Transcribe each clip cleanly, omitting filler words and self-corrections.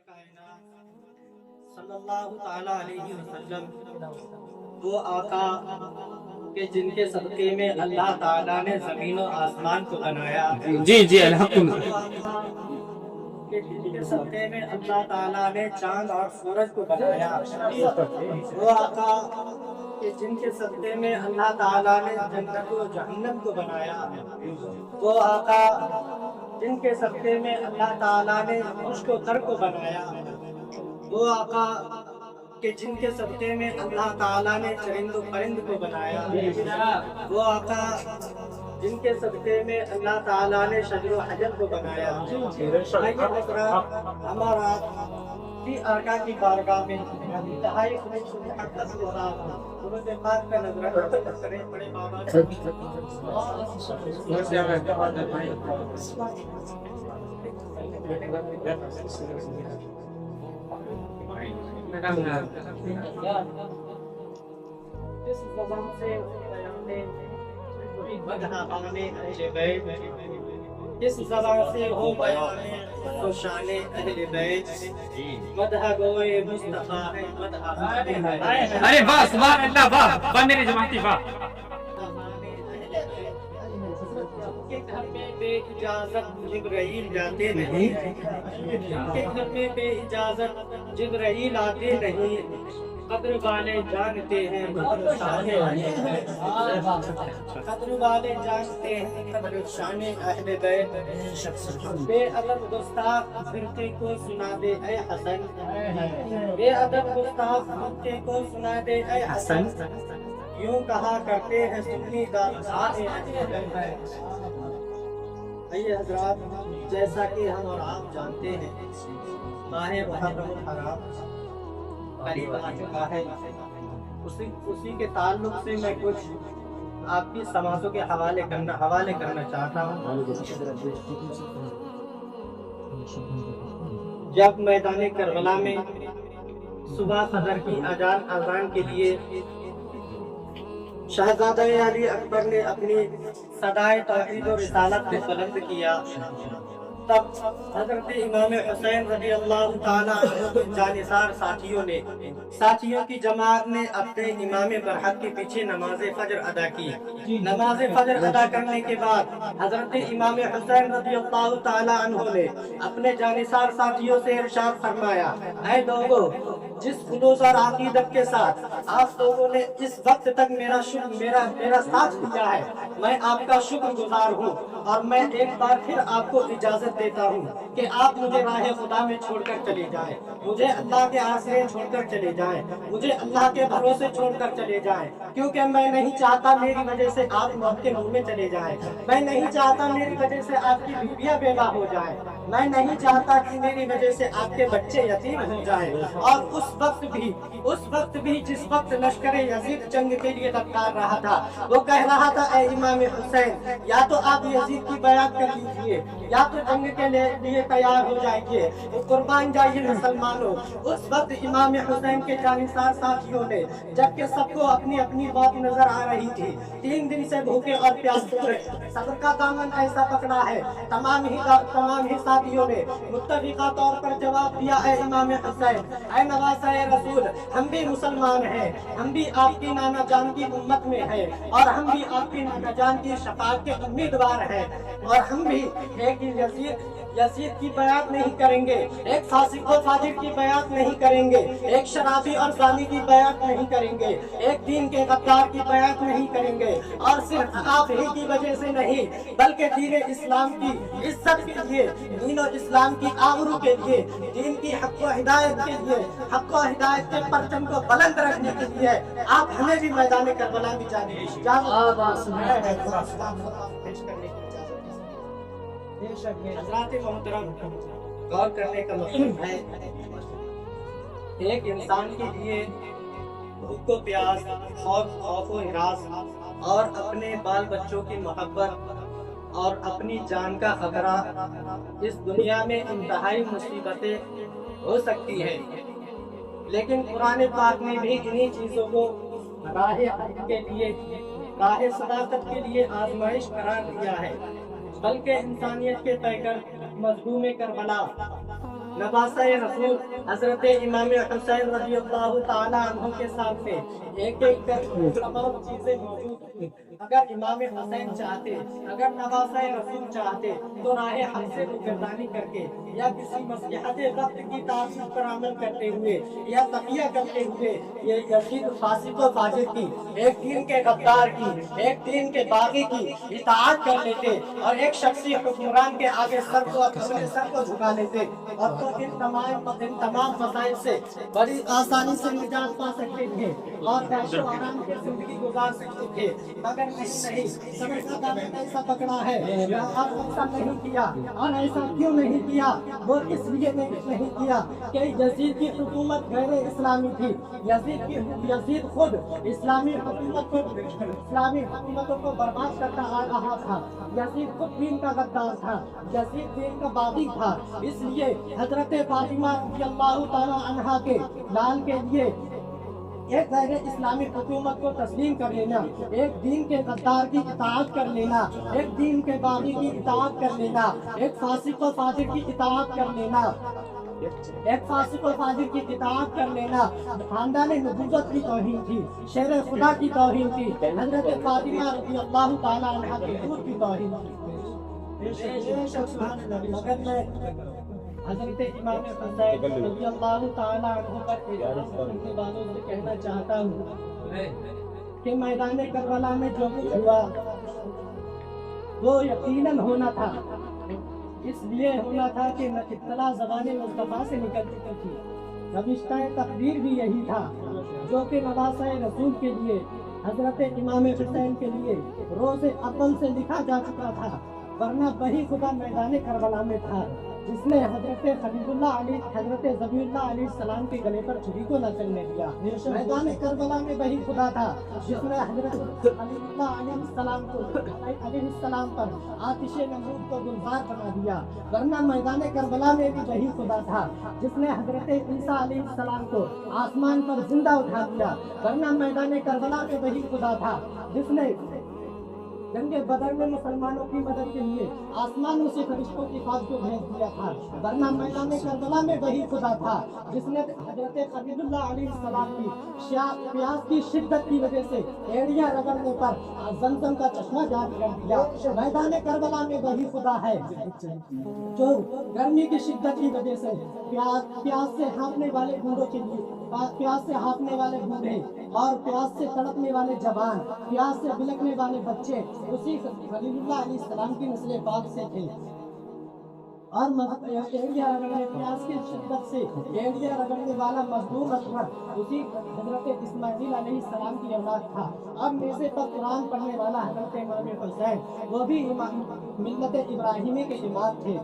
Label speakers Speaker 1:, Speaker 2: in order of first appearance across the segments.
Speaker 1: صلی اللہ تعالیٰ علیہ وسلم وہ آقا کہ جن کے صدقے میں اللہ تعالیٰ نے زمین و آسمان کو بنایا.
Speaker 2: جی الحمدللہ.
Speaker 1: کہ جن کے صدقے میں اللہ تعالیٰ نے چاند اور سورج کو بنایا. وہ آقا کہ جن کے صدقے میں اللہ تعالیٰ نے جنت و جہنم کو بنایا. وہ آقا جن کے صدقے میں اللہ تعالیٰ نے خشک و تر کو بنایا. وہ آقا کہ جن کے صدقے میں اللہ تعالیٰ نے چرند و پرند کو بنایا. وہ آقا جن کے صدقے میں اللہ تعالیٰ نے شجر و حجر کو بنایا. ہمارا آقا کی بارگاہ میں انتہائی محبت کے ساتھ درود پاک کا نظرانہ کریں. بڑے بابا اس زبان سے اس زبان سے ہو بیان تو شان اہل بیت. مدح گوئے مصطفیٰ ہے مدح.
Speaker 2: ارے واہ سبحان اللہ, واہ میرے جماعتی واہ.
Speaker 1: کے گھر میں بے اجازت جبرائیل جاتے نہیں. کے گھر میں بے اجازت جبرائیل آتے نہیں. قدر والے جانتے ہیں قدر شان والے جانتے ہیں قدر شان اہل بیت. بے ادب گستاخ فرقے کو سنا دے اے حسن. بے ادب گستاخ فرقے کو سنا دے اے حسن. یوں کہا کرتے ہیں سنی داستان اہل بیت. آئیے حضرات, جیسا کہ ہم اور آپ جانتے ہیں ماہ محرم الحرام قریب آ چکا ہے. اسی کے تعلق سے میں کچھ آپ کی سماعتوں کے حوالے کرنا چاہتا ہوں. جب میدان کربلا میں صبح فجر کی اذان کے لیے شہزادہ علی اکبر نے اپنی صدائے توحید و رسالت کو بلند کیا, تب حضرت امام حسین رضی اللہ تعالیٰ عنہ کے جانثار ساتھیوں کی جماعت نے اپنے امام برحق کے پیچھے نماز فجر ادا کی. نماز فجر ادا کرنے کے بعد حضرت امام حسین رضی اللہ تعالیٰ عنہ نے اپنے جانثار ساتھیوں سے ارشاد فرمایا, اے لوگو, جس خلوص اور عقیدت کے ساتھ آپ لوگوں نے اس وقت تک میرا ساتھ دیا ہے, میں آپ کا شکر گزار ہوں. اور میں ایک بار پھر آپ کو اجازت دیتا ہوں کہ آپ مجھے راہ خدا میں چھوڑ کر چلے جائیں, مجھے اللہ کے آسرے چھوڑ کر چلے جائیں, مجھے اللہ کے بھروسے چھوڑ کر چلے جائیں. کیونکہ میں نہیں چاہتا میری وجہ سے آپ موت کے منہ میں چلے جائیں. میں نہیں چاہتا میری وجہ سے آپ کی بیویاں بیوہ ہو جائیں. میں نہیں چاہتا کہ میری وجہ سے آپ کے بچے یتیم ہو جائیں. اور اس وقت بھی جس وقت لشکر یزید جنگ کے لیے للکار رہا تھا, وہ کہہ رہا تھا, اے امام حسین, یا تو آپ یزید کی بیعت کر لیجئے یا تو جنگ کے لیے تیار ہو جائیے, قربان جائیے مسلمانوں. اس وقت امام حسین کے جانثار ساتھیوں نے, جبکہ سب کو اپنی اپنی موت نظر آ رہی تھی, 3 دن سے بھوکے اور پیاسے, صبر کا دامن ایسا پکڑا ہے, تمام ہی ساتھیوں نے متفقہ طور پر جواب دیا, اے امام حسین, اے نواسہ رسول, ہم بھی مسلمان ہیں, ہم بھی آپ کی نانا جان کی امت میں ہیں, اور ہم بھی آپ کی نانا جان کی شفاعت کے امیدوار ہیں, اور ہم بھی ایک یزید کی بیعت نہیں کریں گے, ایک فاسق و فاجر کی بیعت نہیں کریں گے, ایک شرابی اور زانی کی بیعت نہیں کریں گے, ایک دین کے غدار کی بیعت نہیں کریں گے. اور صرف آپ ہی کی وجہ سے نہیں, بلکہ دین اسلام کی عزت کے لیے, دین و اسلام کی آبرو کے لیے, دین کی حق و ہدایت کے لیے, حق و ہدایت کے پرچم کو بلند رکھنے کے لیے آپ ہمیں بھی میدان کربلا میں جانے کی حضرات محترم, غور کرنے کا مطلب ہے, ایک انسان کے لیے بھوک و پیاس, خوف و ہراس, اور اپنے بال بچوں کی محبت اور اپنی جان کا خطرہ اس دنیا میں انتہائی مصیبتیں ہو سکتی ہیں. لیکن قرآن پاک نے بھی انہی چیزوں کو راہ حق کے لیے, راہ صداقت کے لیے آزمائش قرار دیا ہے. بلکہ انسانیت کے پیکر مظلوم کربلا नवासा रसूल हजरत इमाम हुसैन रजी अल्लाह ताला अन्हु के सामने एक एक कर तमाम चीजें मौजूद थी। अगर इमाम हुसैन चाहते, अगर नवासा रसूल चाहते तो राह हक से रुगर्दानी करके या किसी मसलहत वक्त की तासीर पर अमल करते हुए या तकिया करते हुए ये यजीद फासिक व फाजिर की, एक दीन के गद्दार की, एक दीन के बागी की इताअत कर लेते और एक शख्सी हुक्मरान के आगे सर को झुका लेते और तो इन तमाम मसाइल से बड़ी आसानी से निजात पा सकते थे और ऐशो आराम की जिंदगी गुजार सकते थे। मगर नहीं, समय का दामन ऐसा पकड़ा है और ऐसा नहीं किया। और ऐसा क्यों नहीं किया? वो इसलिए नहीं किया कि यजीद की हुकूमत गैर इस्लामी थी। यजीद खुद इस्लामी हुकूमतों को बर्बाद करता आ रहा था। यजीद खुद दीन का गद्दार था, यजीद दीन का बागी था। इसलिए हजरत फातिमा रज़ियल्लाहु ताला अन्हा के लाल के लिए एक गैर इस्लामी हुकूमत को तस्लीम कर लेना, एक दीन के गद्दार की इताअत कर लेना, एक दीन के बागी की इताअत कर लेना, एक फासिक व फाजिर की इताअत कर लेना, एक फासिक व फाजिर की इताअत कर लेना खानदान नबूवत की तौहीन थी, शेर खुदा की तौहीन थी, हजरत फातिमा रज़ियल्लाहु ताला अन्हा की दूध की तौहीन थी। मगर मैं हजरत इमाम हुसैन रज़ियल्लाहु ताला अन्हु पर करने वालों से कहना चाहता हूँ कि मैदान करबला में जो कुछ हुआ वो यकीनन होना था। इसलिए होना था कि इत्तला ज़बान मुस्तफ़ा से निकल चुकी थी। रविश्ता तकदीर भी यही था जो कि नवासा रसूल के लिए, हजरत इमाम हुसैन के लिए रोज़े अव्वल से लिखा जा चुका था। वरना वही खुदा मैदान करबला में था जिसने हजरत खलीलुल्लाह अलैहि हजरत ज़बीउल्लाह अलैहि सलाम के गले पर छुरी को न चलने दिया। मैदान करबला में वही खुदा था जिसने हजरत खलीलुल्लाह अलैहि सलाम पर आतिशे नमरूद को गुलजार बना दिया। वरना मैदान करबला में भी वही खुदा था जिसने हजरत ईसा अलैहि सलाम को आसमान पर जिंदा उठा दिया। वरना मैदान करबला में वही खुदा था जिसने जंगे बदर में मुसलमानों की मदद के लिए आसमानों से फरिश्तों की फौज को भेज दिया था। वरना मैदान करबला में वही खुदा था जिसने हजरत खलीलुल्लाह अलैहि सलाम की प्यास की शिद्दत की वजह से एड़ियां रगड़ने पर ज़मज़म का चश्मा जारी कर दिया। मैदान करबला में वही खुदा है जो गर्मी की शिद्दत की वजह से प्यास से हाँफने वाले बूढ़ों के लिए, प्यास से हाँफने वाले बूढ़े और प्यास से तड़पने वाले जवान, प्यास से बिलखने वाले बच्चे उसी खलीलुल्लाह अलैहि सलाम की नस्ल पाक से थे। और एड़िया रगड़ने प्यास की शिद्दत से एड़िया रगड़ने वाला मजदूर असगर उसी हजरत इस्माइल अलैहि सलाम की औलाद था। अब मेज़े पर कुरान पढ़ने वाला हजरत इमाम हुसैन वो भी मिल्लत इब्राहिमी के इमाम थे,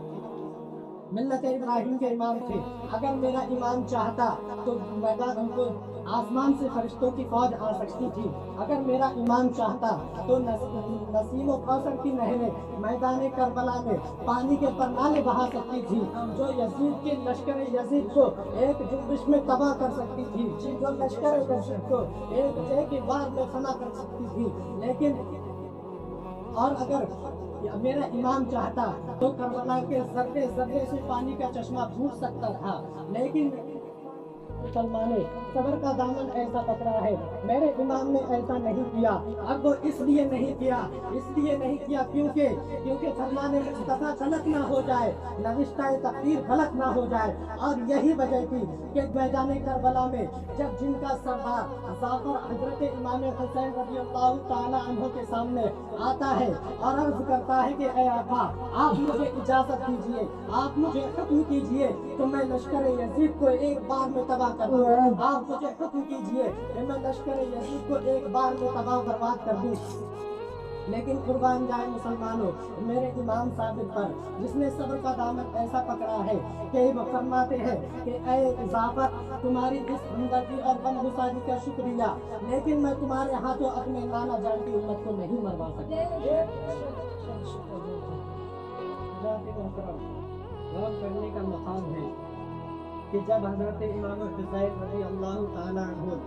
Speaker 1: मिल्लत इब्राहिम के इमाम थे। अगर मेरा इमाम चाहता तो मैदान हमको आसमान से फरिश्तों की फौज आ सकती थी। अगर मेरा इमाम चाहता तो नसीम और कौसर की नहरें मैदान करबला में पानी के परनाले बहा सकती थी, जो यजीद के लश्कर यजीद को एक जुम्बिश में तबाह कर सकती थी, जो लश्कर यजीद को एक बार में फना कर सकती थी। लेकिन और अगर मेरा इमाम चाहता तो करबला के जर्रे जर्रे से पानी का चश्मा फूट सकता था। लेकिन मुसलमानों सबर का दामन ऐसा पकड़ा है, मेरे इमाम ने ऐसा नहीं किया। अब वो इसलिए नहीं किया क्योंकि फरमाने मुस्तफा गलत ना हो जाए, नविश्ता तकदीर गलत ना हो जाए। और यही वजह थी कि मैदान करबला में जब जिनका सरदार जाफर हजरत इमाम हुसैन रज़ियल्लाहु ताला अन्हु के सामने आता है और अर्ज करता है कि ऐ आका, आप मुझे इजाजत दीजिए, आप मुझे हुक्म कीजिए तो मैं लश्कर यजीद को एक बार में तबाह कर दूं। आप मुझे हुक्म कीजिए कि मैं लश्कर यजीद को एक बार में तबाह बर्बाद कर दूं। लेकिन कुर्बान जाए मुसलमानों मेरे इमाम साबित पर, जिसने सब्र का दामन ऐसा पकड़ा है कि वो फरमाते हैं कि ऐ जाफर, तुम्हारी इस हमदर्दी और गमगुसारी का शुक्रिया, लेकिन मैं तुम्हारे हाथों अपने नाना जान की उम्मत को नहीं मरवा सकता। गौर करने का मकाम है कि जब हजरत इमाम हुसैन रज़ियल्लाहु ताला अन्हु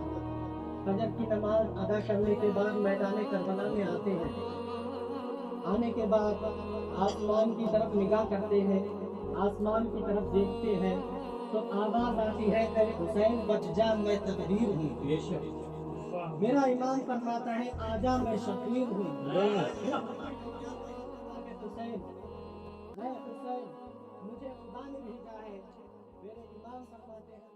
Speaker 1: फजर की नमाज अदा करने के बाद मैदान करबला में आते हैं, आने के बाद आसमान की तरफ निगाह करते हैं, आसमान की तरफ देखते हैं حسین بچ جا میں تقدیر ہوں. میرا امام فرماتا ہے آجا میں شبیر ہوں. حسین مجھے خدا نے بھیجا ہے. میرے امام فرماتے ہیں